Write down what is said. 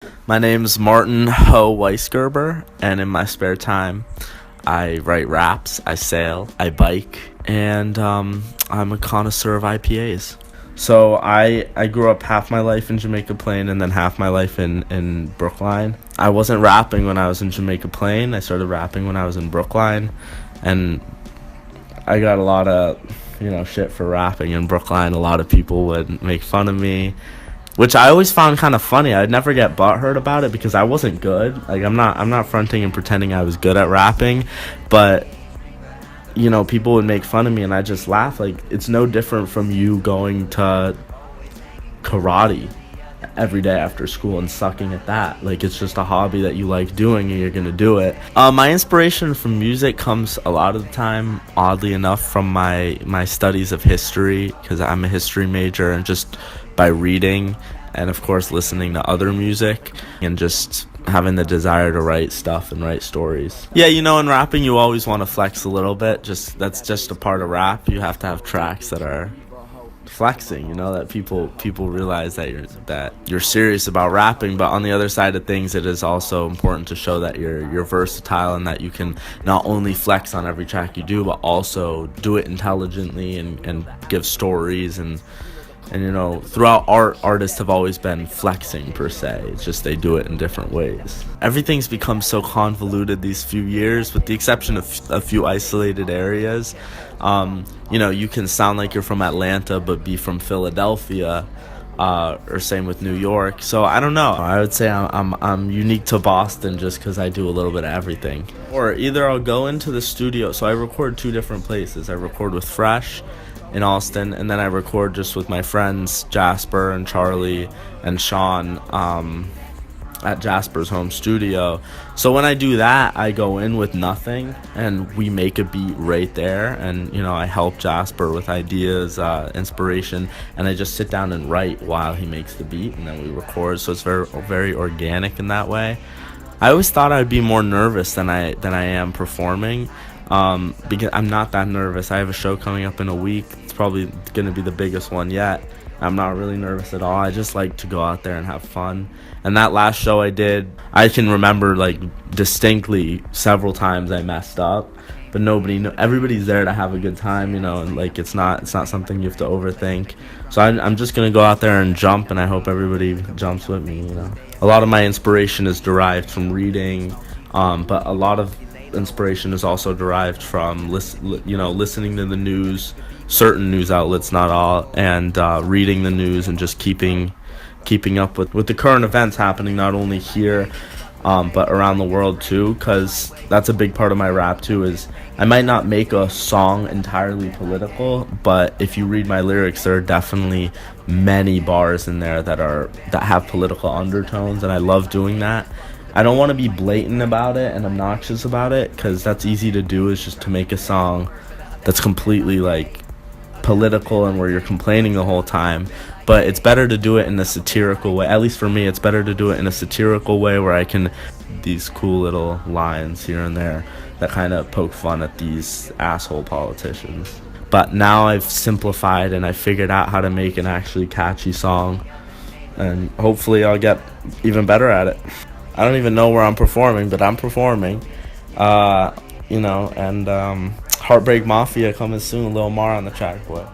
My name's Martin Ho Weisgerber, and in my spare time, I write raps, I sail, I bike, and I'm a connoisseur of IPAs. So I grew up half my life in Jamaica Plain and then half my life in Brookline. I wasn't rapping when I was in Jamaica Plain. I started rapping when I was in Brookline, and I got a lot of shit for rapping in Brookline. A lot of people would make fun of me, which I always found kind of funny. I'd never get butthurt about it because I wasn't good. Like I'm not fronting and pretending I was good at rapping, but people would make fun of me and I just laugh. Like, it's no different from you going to karate every day after school and sucking at that. Like, it's just a hobby that you like doing and you're gonna do it. My inspiration from music comes a lot of the time, oddly enough, from my studies of history, because I'm a history major, and just by reading and of course listening to other music and just having the desire to write stuff and write stories. Yeah, in rapping you always want to flex a little bit. That's just a part of rap. You have to have tracks that are flexing, that people realize that you're serious about rapping. But on the other side of things, it is also important to show that you're versatile and that you can not only flex on every track you do, but also do it intelligently and give stories. And throughout artists have always been flexing per se. It's just they do it in different ways. Everything's become so convoluted these few years, with the exception of a few isolated areas. You can sound like you're from Atlanta but be from Philadelphia, or same with New York. So I don't know. I would say I'm unique to Boston just because I do a little bit of everything. Or either I'll go into the studio. So I record two different places. I record with Fresh in Austin, and then I record just with my friends Jasper and Charlie and Sean at Jasper's home studio. So when I do that, I go in with nothing and we make a beat right there, and I help Jasper with ideas, inspiration, and I just sit down and write while he makes the beat, and then we record. So it's very, very organic in that way. I always thought I'd be more nervous than I am performing, because I'm not that nervous. I have a show coming up in a week. It's probably going to be the biggest one yet. I'm not really nervous at all. I just like to go out there and have fun. And that last show I did, I can remember distinctly several times I messed up, but everybody's there to have a good time, and it's not something you have to overthink. So I'm just gonna go out there and jump, and I hope everybody jumps with me. A lot of my inspiration is derived from reading, but a lot of inspiration is also derived from listening to the news, certain news outlets, not all, and reading the news and just keeping up with the current events happening, not only here but around the world too, because that's a big part of my rap too. Is I might not make a song entirely political, but if you read my lyrics, there are definitely many bars in there that have political undertones, and I love doing that. I don't want to be blatant about it and obnoxious about it, because that's easy to do, is just to make a song that's completely political and where you're complaining the whole time. But it's better to do it in a satirical way. At least for me, it's better to do it in a satirical way where I can these cool little lines here and there that kind of poke fun at these asshole politicians. But now I've simplified and I figured out how to make an actually catchy song, and hopefully I'll get even better at it. I don't even know where I'm performing, but I'm performing. And Heartbreak Mafia coming soon, Lil Mar on the track, boy.